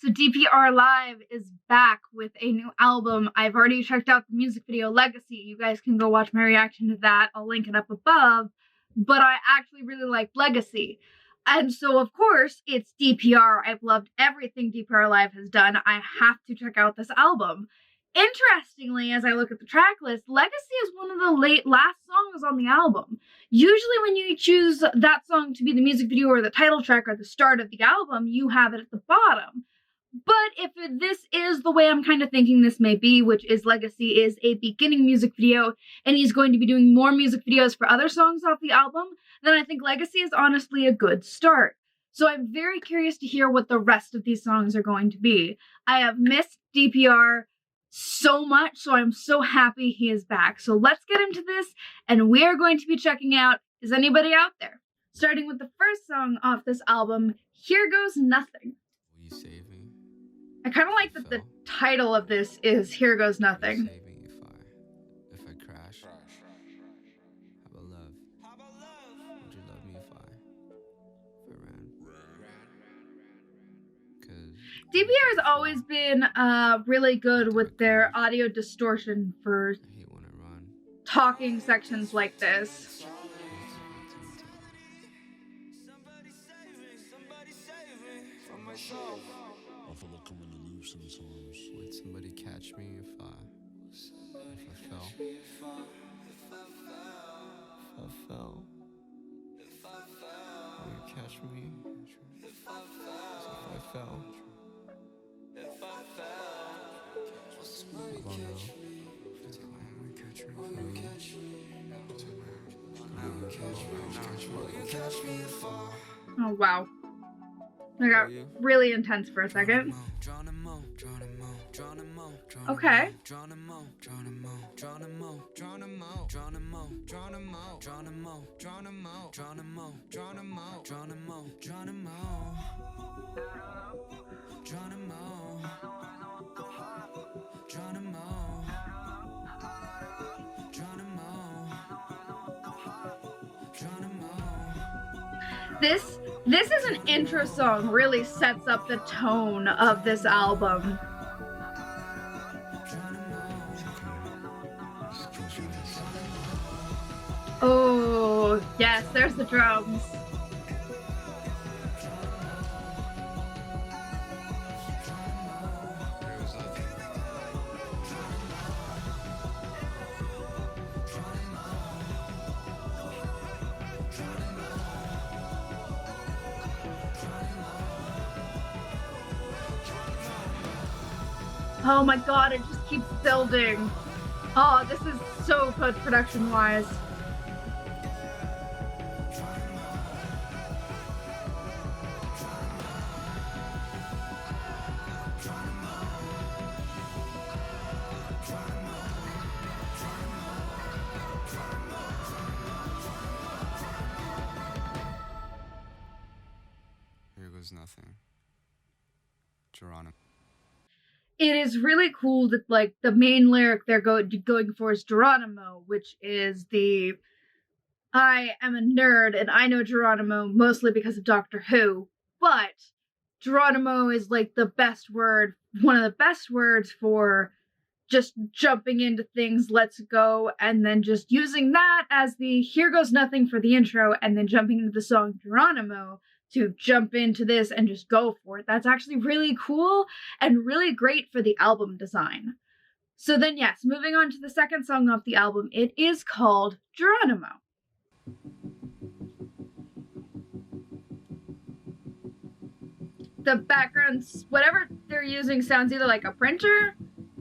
So DPR Live is back with a new album. I've already checked out the music video Legacy. You guys can go watch my reaction to that. I'll link it up above. But I actually really like Legacy. And so, of course, it's DPR. I've loved everything DPR Live has done. I have to check out this album. Interestingly, as I look at the track list, Legacy is one of the last songs on the album. Usually when you choose that song to be the music video or the title track or the start of the album, you have it at the bottom. But if this is the way I'm kind of thinking this may be, which is Legacy is a beginning music video, and he's going to be doing more music videos for other songs off the album, then I think Legacy is honestly a good start. So I'm very curious to hear what the rest of these songs are going to be. I have missed DPR so much, so I'm so happy he is back. So let's get into this, and we are going to be checking out Is Anybody Out There? Starting with the first song off this album, Here Goes Nothing. Will you save me? I kind of like that the title of this is Here Goes Nothing. Save me if I crash. How about love? Would you love me if I ran? Cause DPR has always been really good with their audio distortion for I hate when I run. talking sections like this. I feel like I'm in the loop sometimes. Would somebody catch me if I fell? If I fell? Will you catch me? If I fell? Oh wow. I got really intense for a second. Okay. This is an intro song, really sets up the tone of this album. Oh, yes, there's the drums. Oh my god, it just keeps building. Oh, this is so good production-wise. Here goes nothing. Geronimo. It is really cool that, like, the main lyric they're going for is Geronimo, which is the I am a nerd and I know Geronimo mostly because of Doctor Who, but Geronimo is, like, the best word, one of the best words for just jumping into things, let's go, and then just using that as the Here Goes Nothing for the intro, and then jumping into the song Geronimo to jump into this and just go for it. That's actually really cool and really great for the album design. So then, yes, moving on to the second song off the album, it is called Geronimo. The background, whatever they're using, sounds either like a printer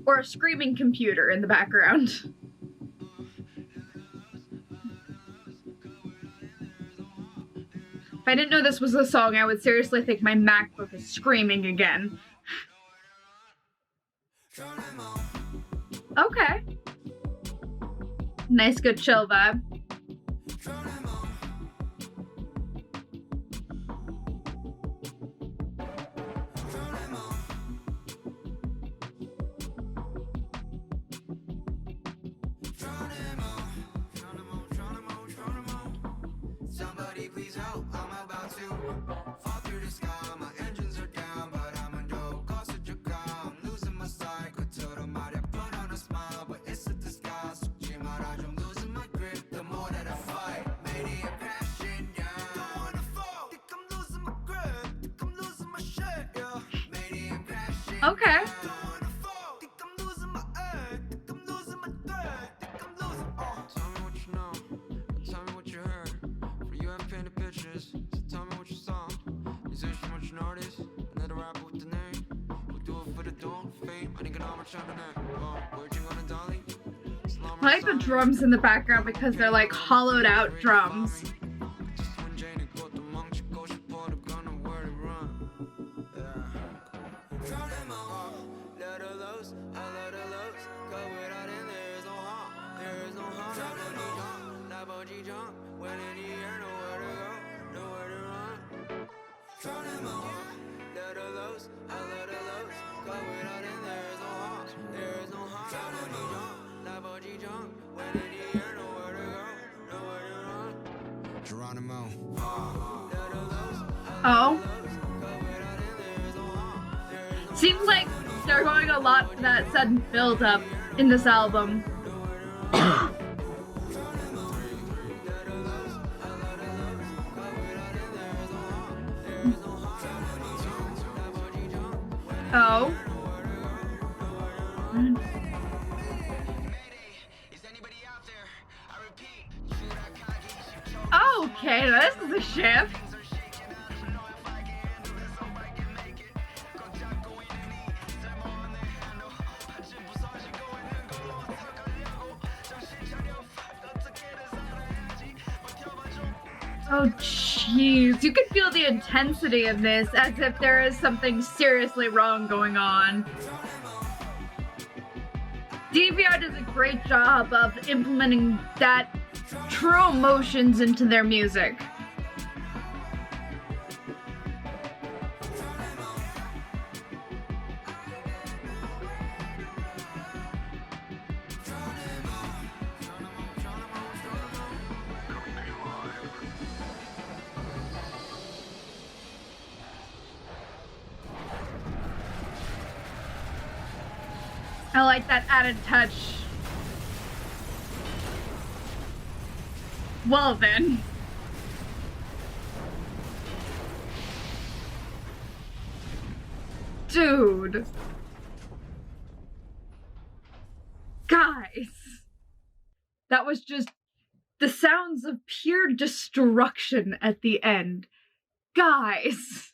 or a screaming computer in the background. If I didn't know this was a song, I would seriously think my MacBook is screaming again. Okay. Nice, good chill vibe. Somebody please help, I'm about to fall through the sky. My engines are down, but I'm a no closer to calm. Losing my sight, could tell them I put on a smile, but it's a disguise. Jimo, I'm losing my grip the more that I fight. Maybe I'm crashing down. Don't wanna fall, think I'm losing my grip, think I'm losing my shit, yeah. Maybe I'm crashing Okay. down. Don't wanna fall, think I'm losing my egg, think I'm losing my thread, think I'm losing. Tell me what you know, tell me what you heard. For you have painted pictures, so tell me what you saw. Musician, what you notice, another rapper with the name. We'll do it for the dome, fame. I think how much on the net. Where'd you gonna dolly? I like the drums in the background because they're like hollowed out drums. Oh. Seems like they're going a lot for that sudden build up in this album. Oh. Okay, this is a shift. Oh jeez, you can feel the intensity in this as if there is something seriously wrong going on. DPR does a great job of implementing that true emotions into their music. I like that added touch. Well then. Dude. Guys. That was just the sounds of pure destruction at the end. Guys.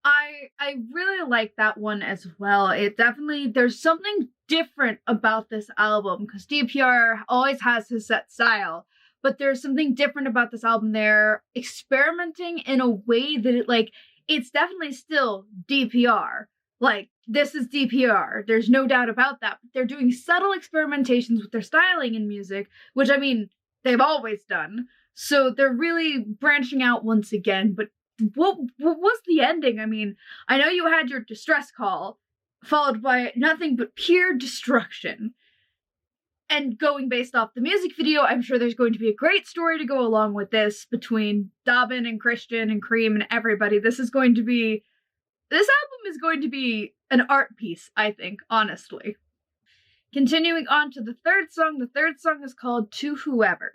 I really like that one as well. It definitely, there's something different about this album because DPR always has his set style, but there's something different about this album. They're experimenting in a way that it's definitely still DPR. Like, this is DPR. There's no doubt about that. But they're doing subtle experimentations with their styling in music, which I mean, they've always done. So they're really branching out once again, but what was the ending? I mean, I know you had your distress call, followed by nothing but pure destruction. And going based off the music video, I'm sure there's going to be a great story to go along with this between Dobbin and Christian and Cream and everybody. This album is going to be an art piece, I think, honestly. Continuing on to the third song is called To Whoever.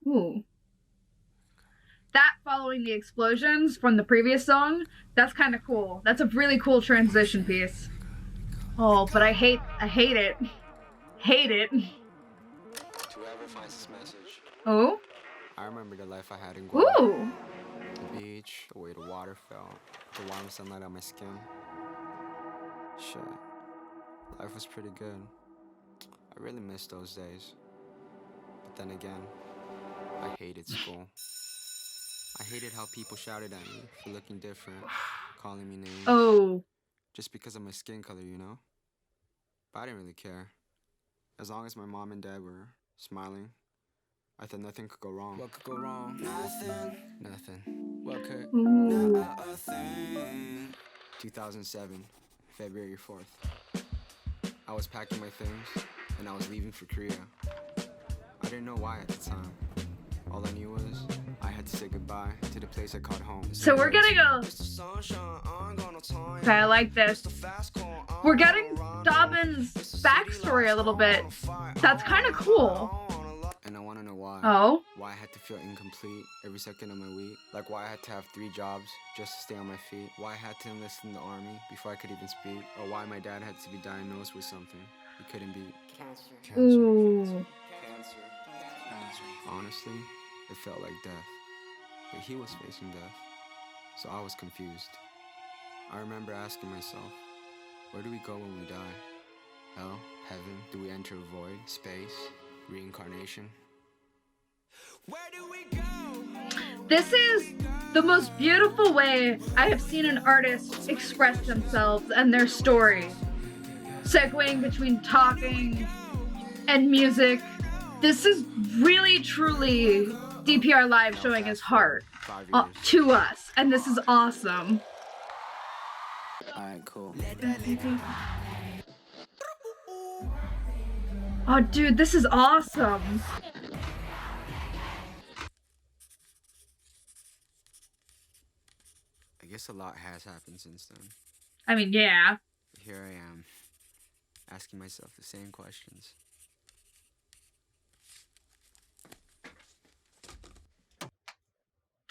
Ooh. That following the explosions from the previous song, that's kind of cool. That's a really cool transition piece. Oh, but I hate it. Hate it. To whoever finds this message. Oh? I remember the life I had in Guam. Ooh. The beach, the way the water felt, the warm sunlight on my skin. Shit. Life was pretty good. I really miss those days. But then again, I hated school. I hated how people shouted at me for looking different, calling me names. Oh. Just because of my skin color, you know? But I didn't really care. As long as my mom and dad were smiling, I thought nothing could go wrong. What could go wrong? Nothing. What could? Ooh. 2007, February 4th. I was packing my things, and I was leaving for Korea. I didn't know why at the time. All I knew was I had to say goodbye to the place I called home. So we're gonna go. Okay, I like this. We're getting Dobbin's backstory a little bit. That's kind of cool. And I want to know why. Oh? Why I had to feel incomplete every second of my week. Like why I had to have 3 jobs just to stay on my feet. Why I had to enlist in the army before I could even speak. Or why my dad had to be diagnosed with something he couldn't beat. Cancer. Ooh. Cancer. Honestly, it felt like death. But he was facing death. So I was confused. I remember asking myself, where do we go when we die? Hell? Heaven? Do we enter a void? Space? Reincarnation? Where do we go? This is the most beautiful way I have seen an artist express themselves and their story. Segueing between talking and music. This is really, truly DPR Live showing his heart to us. And this is awesome. Alright, cool. Oh, dude, this is awesome. I guess a lot has happened since then. I mean, yeah. But here I am, asking myself the same questions.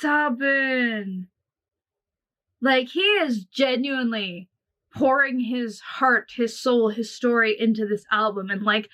Dobbin. Like, he is genuinely pouring his heart, his soul, his story into this album. And like,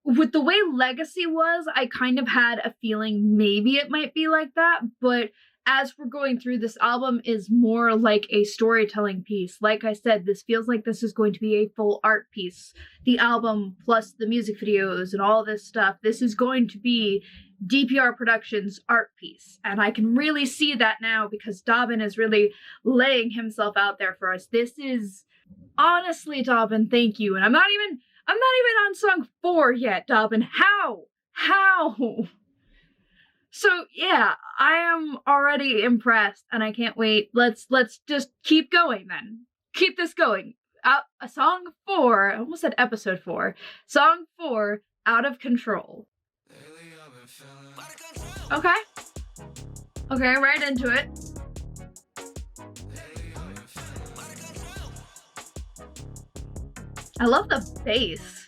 with the way Legacy was, I kind of had a feeling maybe it might be like that. But as we're going through, this album is more like a storytelling piece. Like I said, this feels like this is going to be a full art piece. The album plus the music videos and all this stuff. This is going to be DPR Productions' art piece. And I can really see that now because Dobbin is really laying himself out there for us. This is, honestly, Dobbin, thank you. And I'm not even on song 4 yet, Dobbin. How? So yeah, I am already impressed and I can't wait. Let's just keep going then. Keep this going. Song 4, I almost said episode 4. Song 4, Out of Control. Okay. Okay, right into it. I love the bass.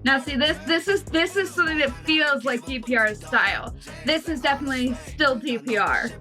Now see, this is something that feels like DPR's style. This is definitely still DPR.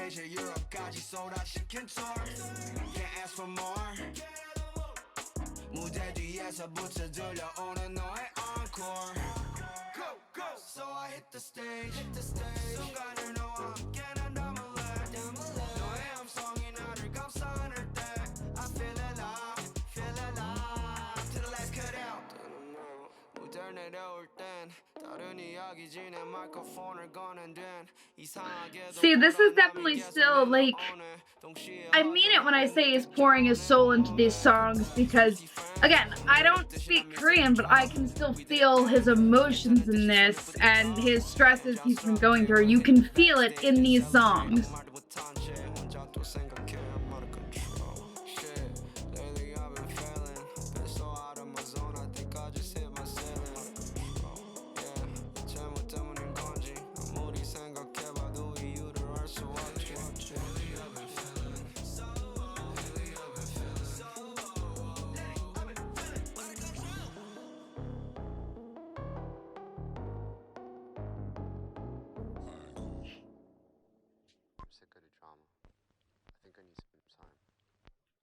유럽까지 쏟아시킨 tour Can't ask for more 무대 뒤에서부터 들려오는 너의 encore Go, go So I hit the stage 순간을 너와 함께 난 담을래 너의 함성이 나를 감싸는 때 I feel alive till the lights cut out 무대를 내려올 땐 다른 이야기지 내 마이크폰을 꺼낸 뒤 See, this is definitely still, like, I mean it when I say he's pouring his soul into these songs because, again, I don't speak Korean, but I can still feel his emotions in this and his stresses he's been going through. You can feel it in these songs.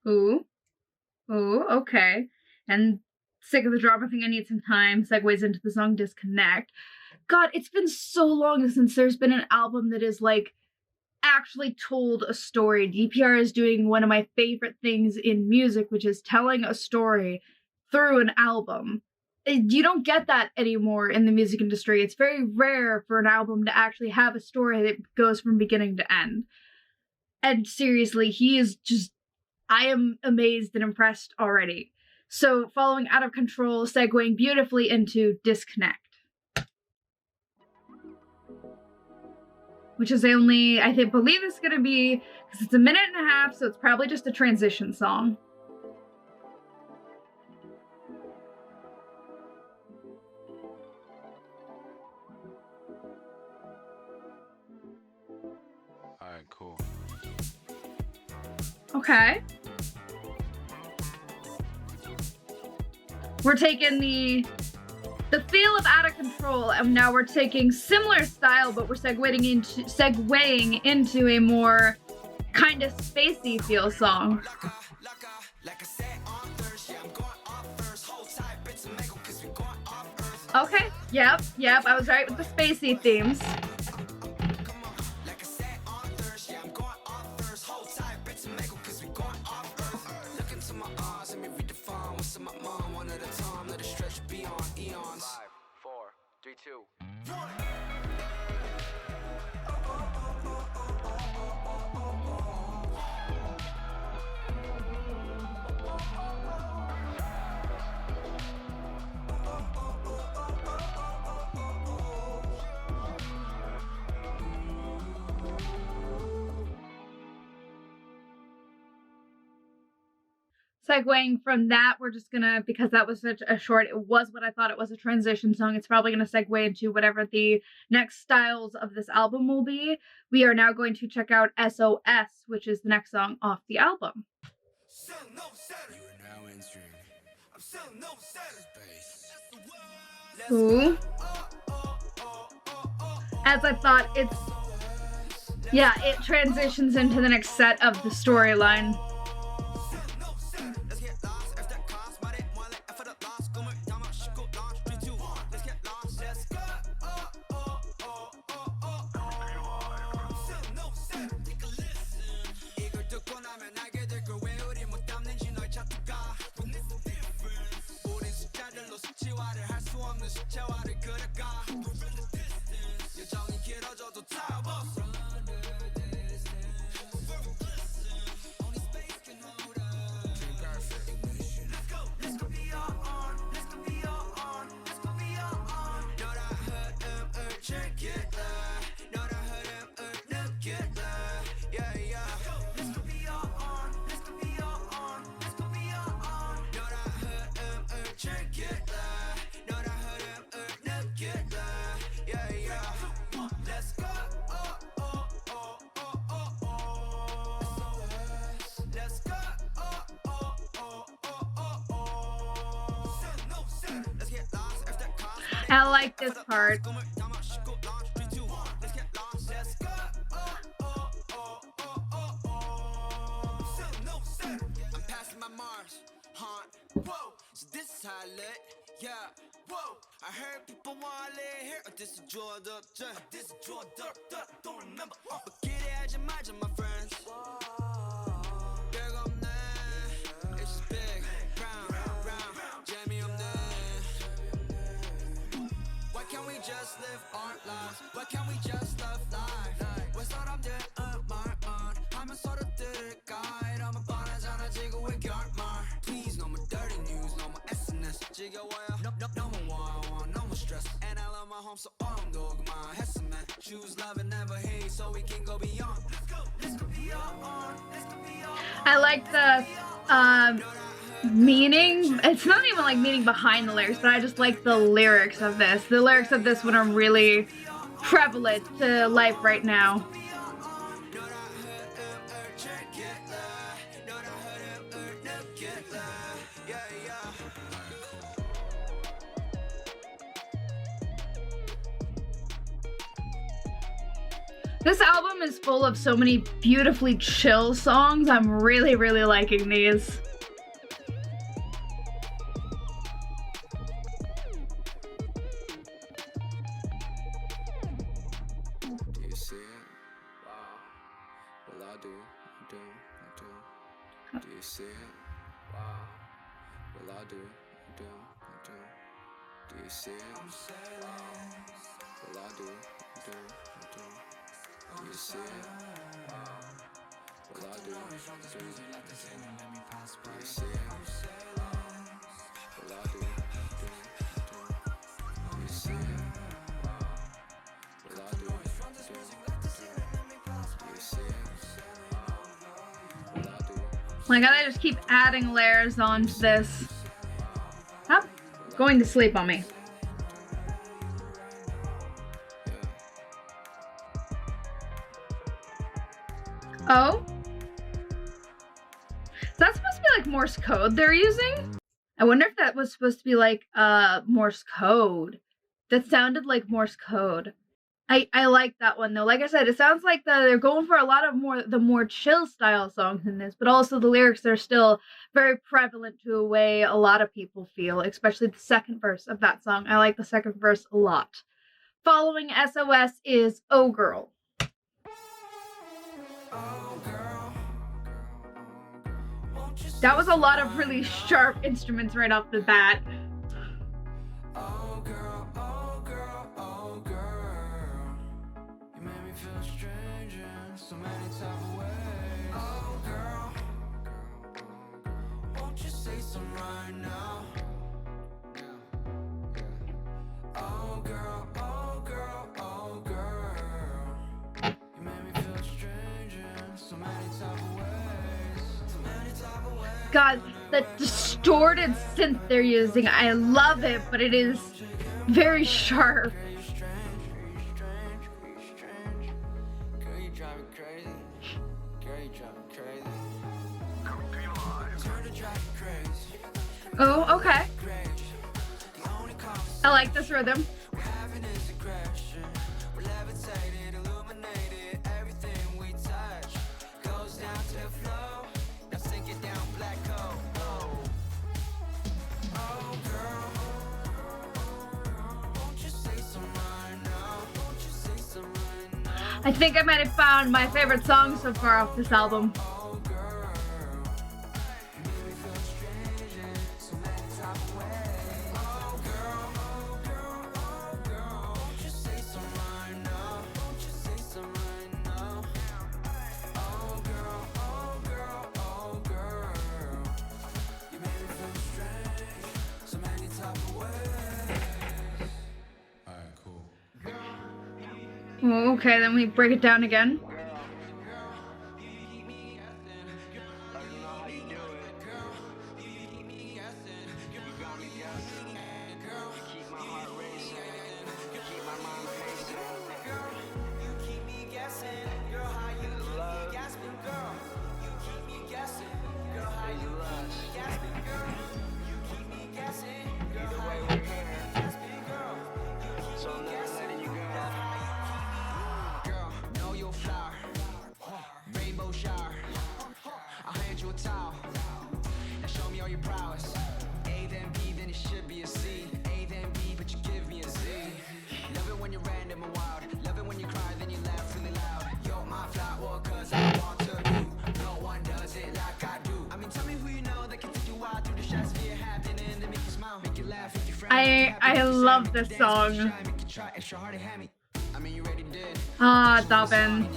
Ooh. Ooh, okay. And Sick of the Drama thing, I Need Some Time segues into the song Disconnect. God, it's been so long since there's been an album that is like actually told a story. DPR is doing one of my favorite things in music, which is telling a story through an album. You don't get that anymore in the music industry. It's very rare for an album to actually have a story that goes from beginning to end. And seriously, he is just, I am amazed and impressed already. So, following Out of Control, segueing beautifully into Disconnect, which is only, believe it's going to be, because it's a minute and a half, so it's probably just a transition song. Alright, cool. Okay. We're taking the feel of Out of Control, and now we're taking similar style, but we're segueing into a more kind of spacey feel song. Okay, yep, I was right with the spacey themes. Segueing from that, we're just gonna, because that was such a short, it was what I thought it was, a transition song, it's probably gonna segue into whatever the next styles of this album will be. We are now going to check out SOS, which is the next song off the album. Ooh. As I thought, it transitions into the next set of the storyline. I like this part. I heard people want to live here. This is Jordan. This is Jordan. Don't remember. But get it, my friends. Big on that. It's just big. Round. Jamie on that. Why can't we just live our lives? Why can't we just love life? 왜 사람들 말만 하면 서로 들을 guide. I'm a 반하잖아 지구의 결말. Please no more dirty news, no more SNS. 지겨워요. No more war, no more stress. And I love my home, so all I'm doing 했으면 choose love and never hate, so we can go beyond. Let's go beyond. Let's go beyond. I like the meaning. It's not even like meaning behind the lyrics, but I just like the lyrics of this. The lyrics of this one are really prevalent to life right now. This album is full of so many beautifully chill songs. I'm really, really liking these. Do you see it? Wow. Well, I do. Do you see it? Wow. Well, I do. Do you see it? Wow. Well, I do. Do you see it? Wow. Well, I do. Do you see it? Well, I do. Do you see it? Wow. Well, I do. Do you see it? Well, I do. Like, I just keep adding layers onto this. Stop going to sleep on me. Oh? Is that supposed to be like Morse code they're using? I wonder if that was supposed to be like Morse code. That sounded like Morse code. I like that one though. Like I said, it sounds like they're going for a lot of the more chill style songs in this, but also the lyrics are still very prevalent to a way a lot of people feel, especially the second verse of that song. I like the second verse a lot. Following SOS is Oh Girl. That was a lot of really sharp instruments right off the bat. Oh girl, oh girl, oh girl, you made me feel strange in so many type of ways. Oh girl, won't you say some right now? Oh girl, oh girl, oh girl, you made me feel strange in so many type of ways. So many type of ways. God, that distorted synth they're using, I love it, but it is very sharp. Oh, okay. I like this rhythm. I think I might have found my favorite song so far off this album. Okay, then we break it down again. I love this song. Ah, Dobbin.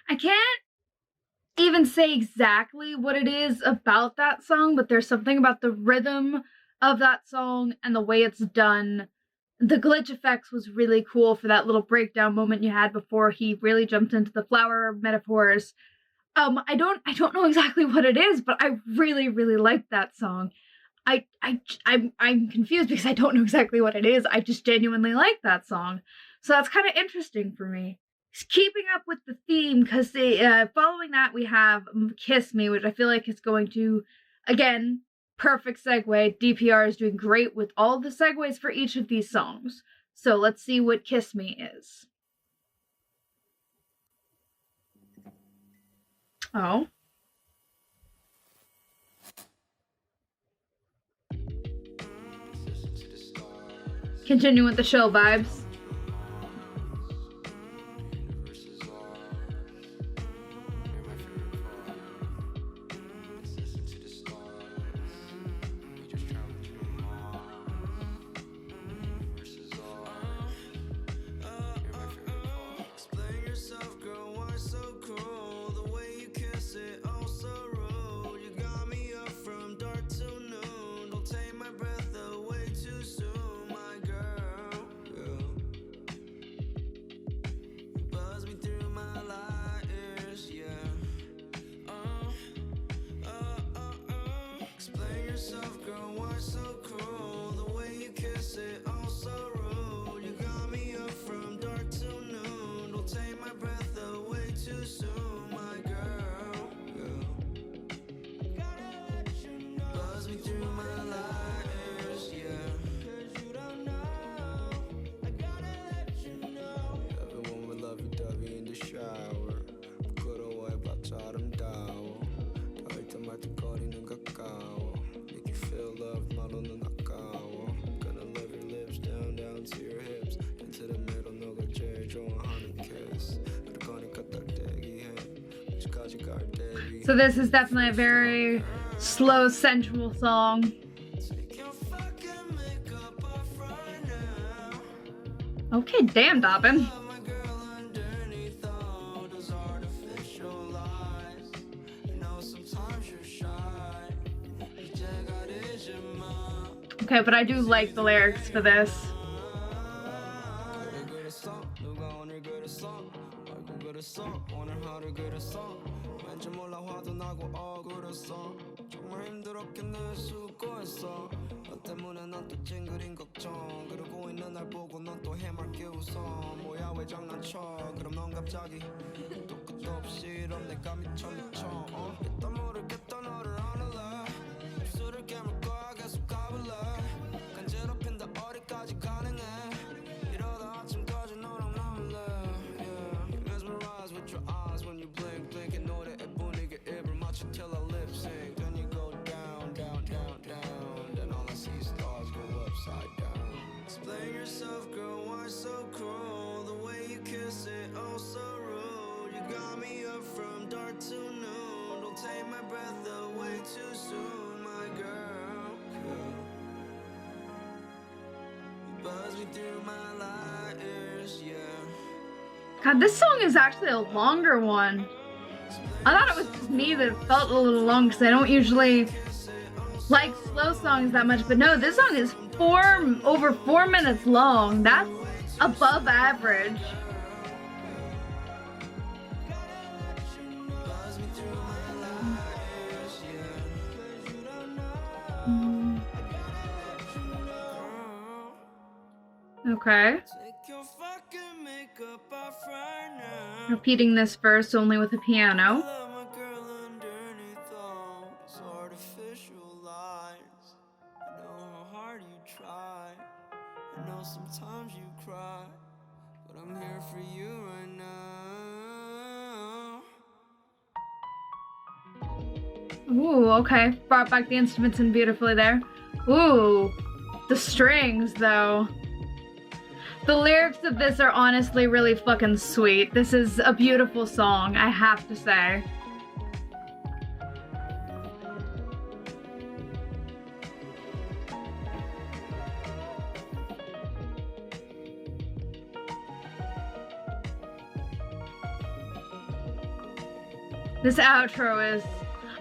I can't even say exactly what it is about that song, but there's something about the rhythm of that song and the way it's done. The glitch effects was really cool for that little breakdown moment you had before he really jumped into the flower metaphors. I don't know exactly what it is, but I really, really like that song. I'm confused because I don't know exactly what it is. I just genuinely like that song. So that's kind of interesting for me. Keeping up with the theme, because following that we have Kiss Me, which I feel like is going to, again, perfect segue. DPR is doing great with all the segues for each of these songs. So let's see what Kiss Me is. Oh. Continue with the show vibes. So this is definitely a very slow, sensual song. Okay, damn, Dobbin. Okay, but I do like the lyrics for this. God, this song is actually a longer one. I thought it was just me that felt a little long because I don't usually like slow songs that much, but no, this song is over 4 minutes long. That's above average. Okay. Repeating this verse only with a piano. Sometimes you cry, but I'm here for you right now. Ooh, okay. Brought back the instruments in beautifully there. Ooh, the strings though. The lyrics of this are honestly really fucking sweet. This is a beautiful song, I have to say. This outro is...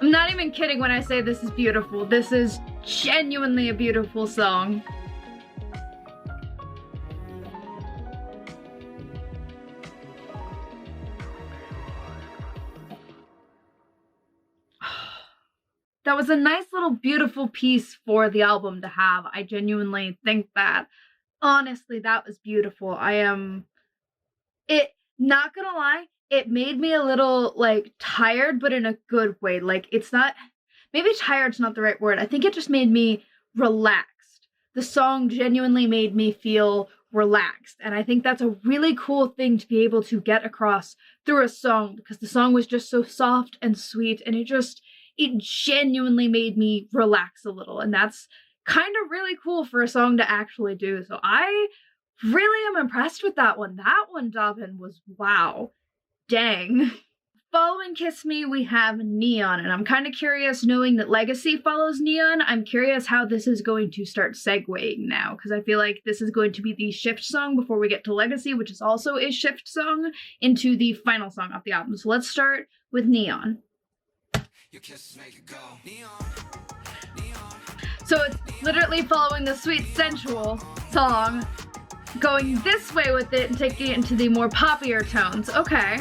I'm not even kidding when I say this is beautiful. This is genuinely a beautiful song. That was a nice little beautiful piece for the album to have. I genuinely think that. Honestly, that was beautiful. Not gonna lie, it made me a little, like, tired, but in a good way. Like, it's not, maybe tired's not the right word. I think it just made me relaxed. The song genuinely made me feel relaxed. And I think that's a really cool thing to be able to get across through a song, because the song was just so soft and sweet, and it genuinely made me relax a little. And that's kind of really cool for a song to actually do. So I really am impressed with that one. That one, Dobbin, was wow. Dang. Following Kiss Me, we have Neon, and I'm kind of curious, knowing that Legacy follows Neon, I'm curious how this is going to start segueing now, because I feel like this is going to be the shift song before we get to Legacy, which is also a shift song, into the final song off the album. So let's start with Neon. Your kisses make it go. So it's literally following the sweet sensual song, going this way with it and taking it into the more poppier tones. Okay.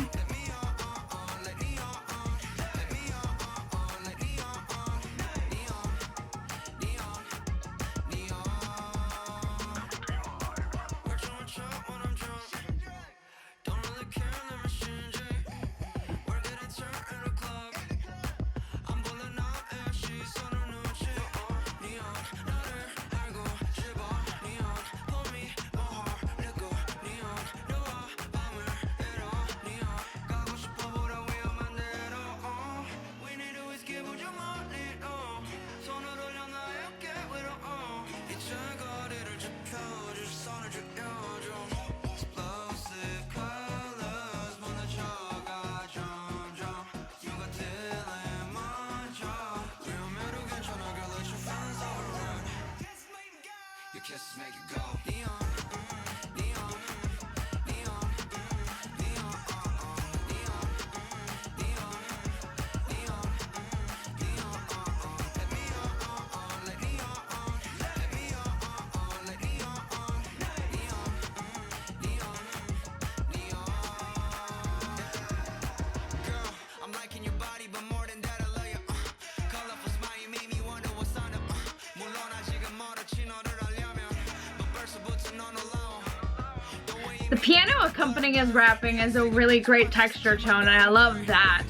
Your kisses make it go. Neon, neon, neon, neon, neon, neon, neon, neon, let me on, let me on, let me on, let me on, neon, neon, girl, I'm liking your body, but more than that, I love you. Colorful smile, you made me wonder what's on it. 물론 아직은 멀었지 너를 알려면, but versatile 넌 alone. The piano accompanying his rapping is a really great texture tone, and I love that.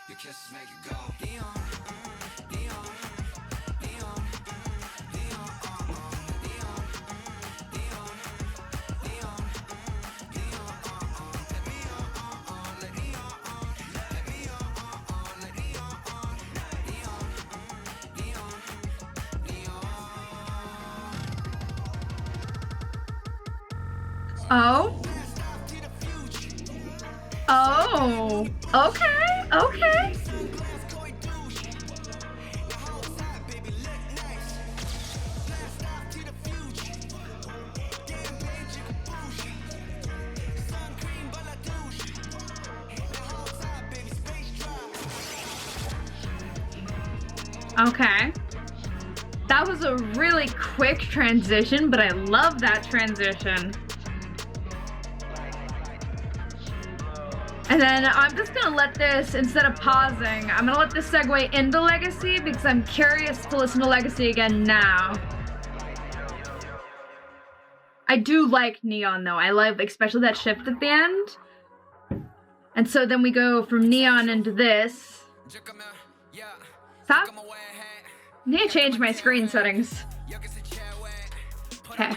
Your kisses make it go. Neon, neon, neon, neon, neon, neon, neon, neon, let me on, let me on, let me on, let me on, neon, neon, neon. Oh? Oh, okay, okay. Okay. That was a really quick transition, but I love that transition. And then I'm just gonna let this, instead of pausing, I'm gonna let this segue into Legacy because I'm curious to listen to Legacy again now. I do like Neon though. I love especially that shift at the end. And so then we go from Neon into this. Stop. I need to change my screen settings. Okay.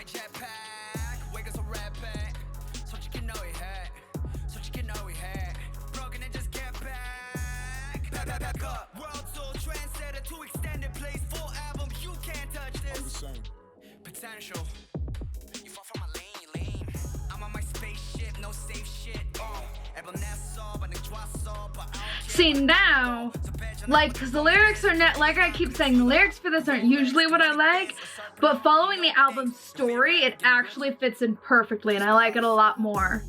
See, now, like, because the lyrics are not, like I keep saying, the lyrics for this aren't usually what I like, but following the album's story, it actually fits in perfectly, and I like it a lot more.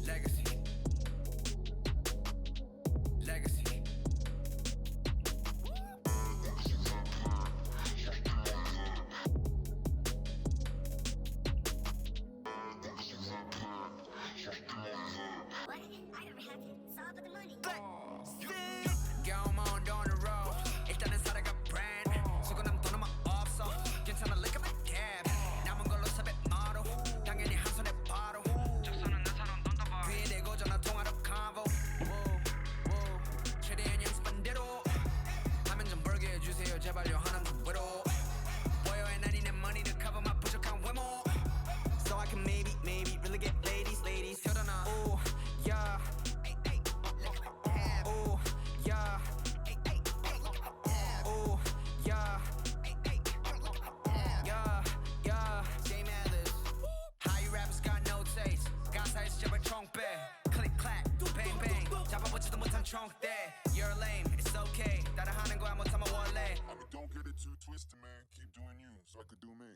You're lame, it's okay. 따라하는 거야 못하면 원래. I mean, don't get it too twisted, man. Keep doing you so I could do me.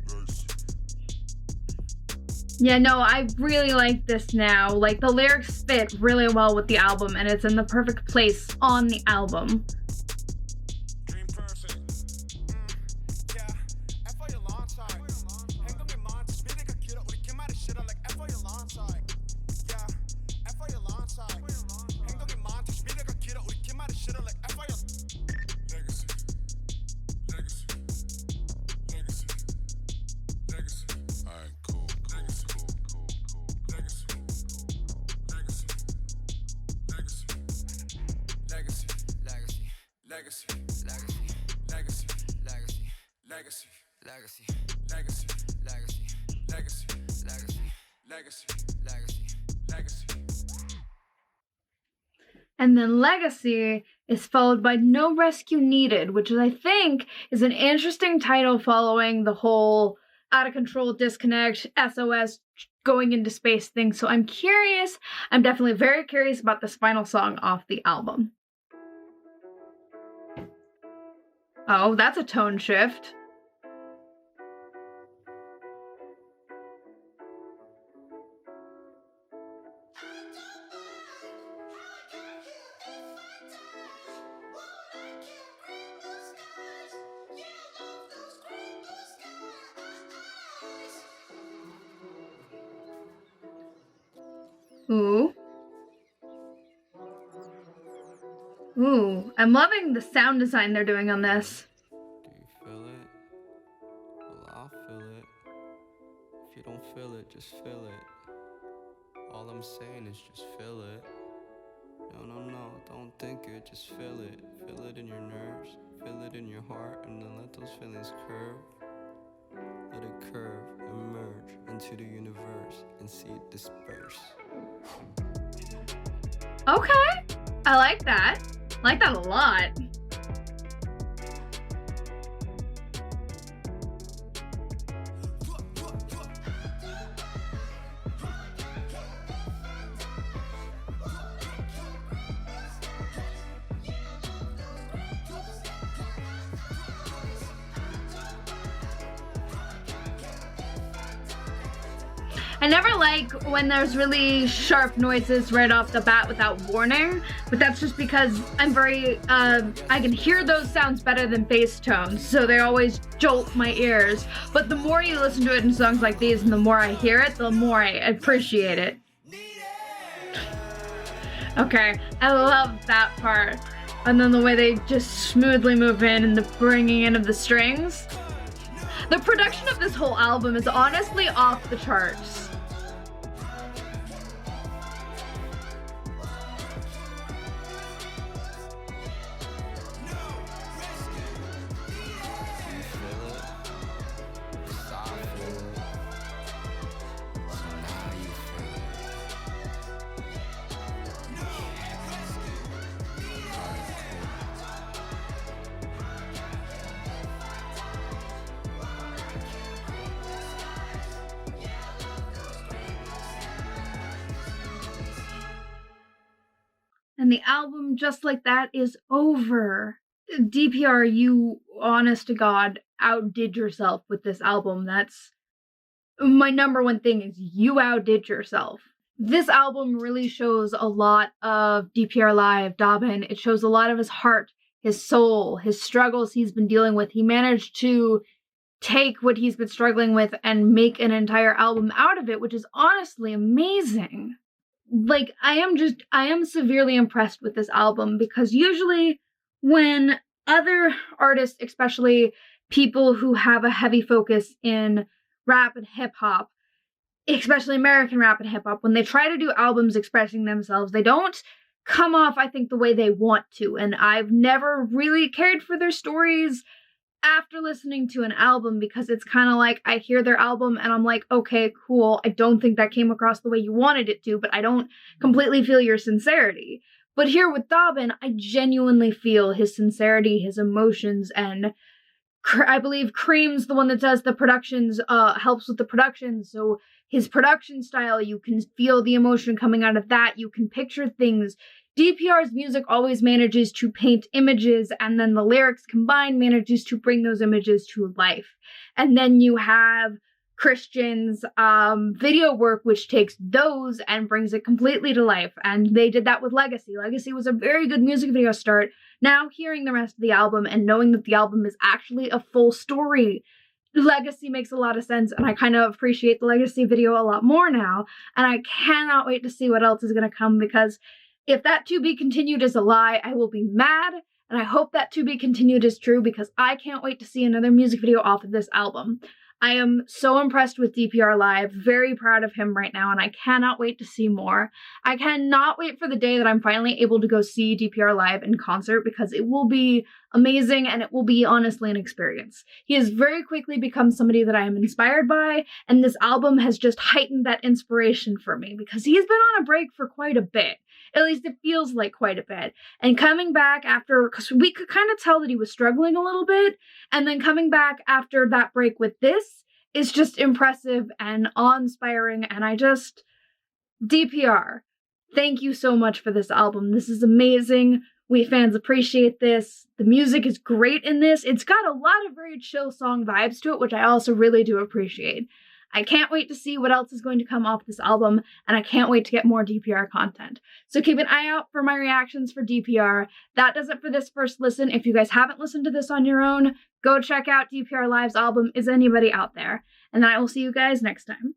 Verse. Yeah, no, I really like this now. Like, the lyrics fit really well with the album, and it's in the perfect place on the album. Dream person. Yeah, F for your long side. 행동이 많지, 미래가 길어. 우리 걔말이 싫어. Like F for your long side. Yeah, F for your long side. 행동이 많지, 미래가 길어. 우리 걔말이 싫어. Like F for your Legacy. Legacy. Legacy. Legacy. Alright, cool. Legacy. Cool. Legacy. Legacy. Legacy. legacy, legacy, legacy, legacy, legacy, legacy, legacy, legacy, legacy, legacy, legacy, legacy, legacy, legacy. And then Legacy is followed by No Rescue Needed, which is, I think, is an interesting title following the whole out of control, disconnect, SOS, going into space thing. So I'm curious. I'm definitely very curious about this final song off the album. Oh, that's a tone shift. Ooh. Ooh, I'm loving the sound design they're doing on this. Do you feel it? Well, I'll feel it. If you don't feel it, just feel it. All I'm saying is just feel it. No, don't think it, just feel it. Feel it in your nerves, feel it in your heart, and then let those feelings curve. Let it curve, emerge into the universe, and see it disperse. Okay, I like that. I like that a lot. I never like when there's really sharp noises right off the bat without warning, but that's just because I'm very, I can hear those sounds better than bass tones, so they always jolt my ears. But the more you listen to it in songs like these and the more I hear it, the more I appreciate it. Okay, I love that part. And then the way they just smoothly move in and the bringing in of the strings. The production of this whole album is honestly off the charts. And the album, just like that, is over. DPR, you, honest to God, outdid yourself with this album. That's my number one thing, is you outdid yourself. This album really shows a lot of DPR Live, Dobbin. It shows a lot of his heart, his soul, his struggles he's been dealing with. He managed to take what he's been struggling with and make an entire album out of it, which is honestly amazing. Like, I am severely impressed with this album, because usually when other artists, especially people who have a heavy focus in rap and hip-hop, especially American rap and hip-hop, when they try to do albums expressing themselves, they don't come off, I think, the way they want to. And I've never really cared for their stories after listening to an album, because it's kind of like, I hear their album and I'm like, okay, cool, I don't think that came across the way you wanted it to, but I don't completely feel your sincerity. But here with Dobbin, I genuinely feel his sincerity, his emotions, and I believe Cream's the one that does the productions, helps with the production, so his production style, you can feel the emotion coming out of that, you can picture things. DPR's music always manages to paint images, and then the lyrics combined manages to bring those images to life. And then you have Christian's video work, which takes those and brings it completely to life. And they did that with Legacy. Legacy was a very good music video start. Now hearing the rest of the album and knowing that the album is actually a full story, Legacy makes a lot of sense, and I kind of appreciate the Legacy video a lot more now. And I cannot wait to see what else is going to come, because if that to be continued is a lie, I will be mad, and I hope that to be continued is true, because I can't wait to see another music video off of this album. I am so impressed with DPR Live, very proud of him right now, and I cannot wait to see more. I cannot wait for the day that I'm finally able to go see DPR Live in concert, because it will be amazing, and it will be honestly an experience. He has very quickly become somebody that I am inspired by, and this album has just heightened that inspiration for me, because he's been on a break for quite a bit. At least it feels like quite a bit. And coming back after, because we could kind of tell that he was struggling a little bit, and then coming back after that break with this is just impressive and awe-inspiring, and DPR, thank you so much for this album. This is amazing. We fans appreciate this. The music is great in this. It's got a lot of very chill song vibes to it, which I also really do appreciate. I can't wait to see what else is going to come off this album, and I can't wait to get more DPR content. So keep an eye out for my reactions for DPR. That does it for this first listen. If you guys haven't listened to this on your own, go check out DPR Live's album, Is Anybody Out There? And then I will see you guys next time.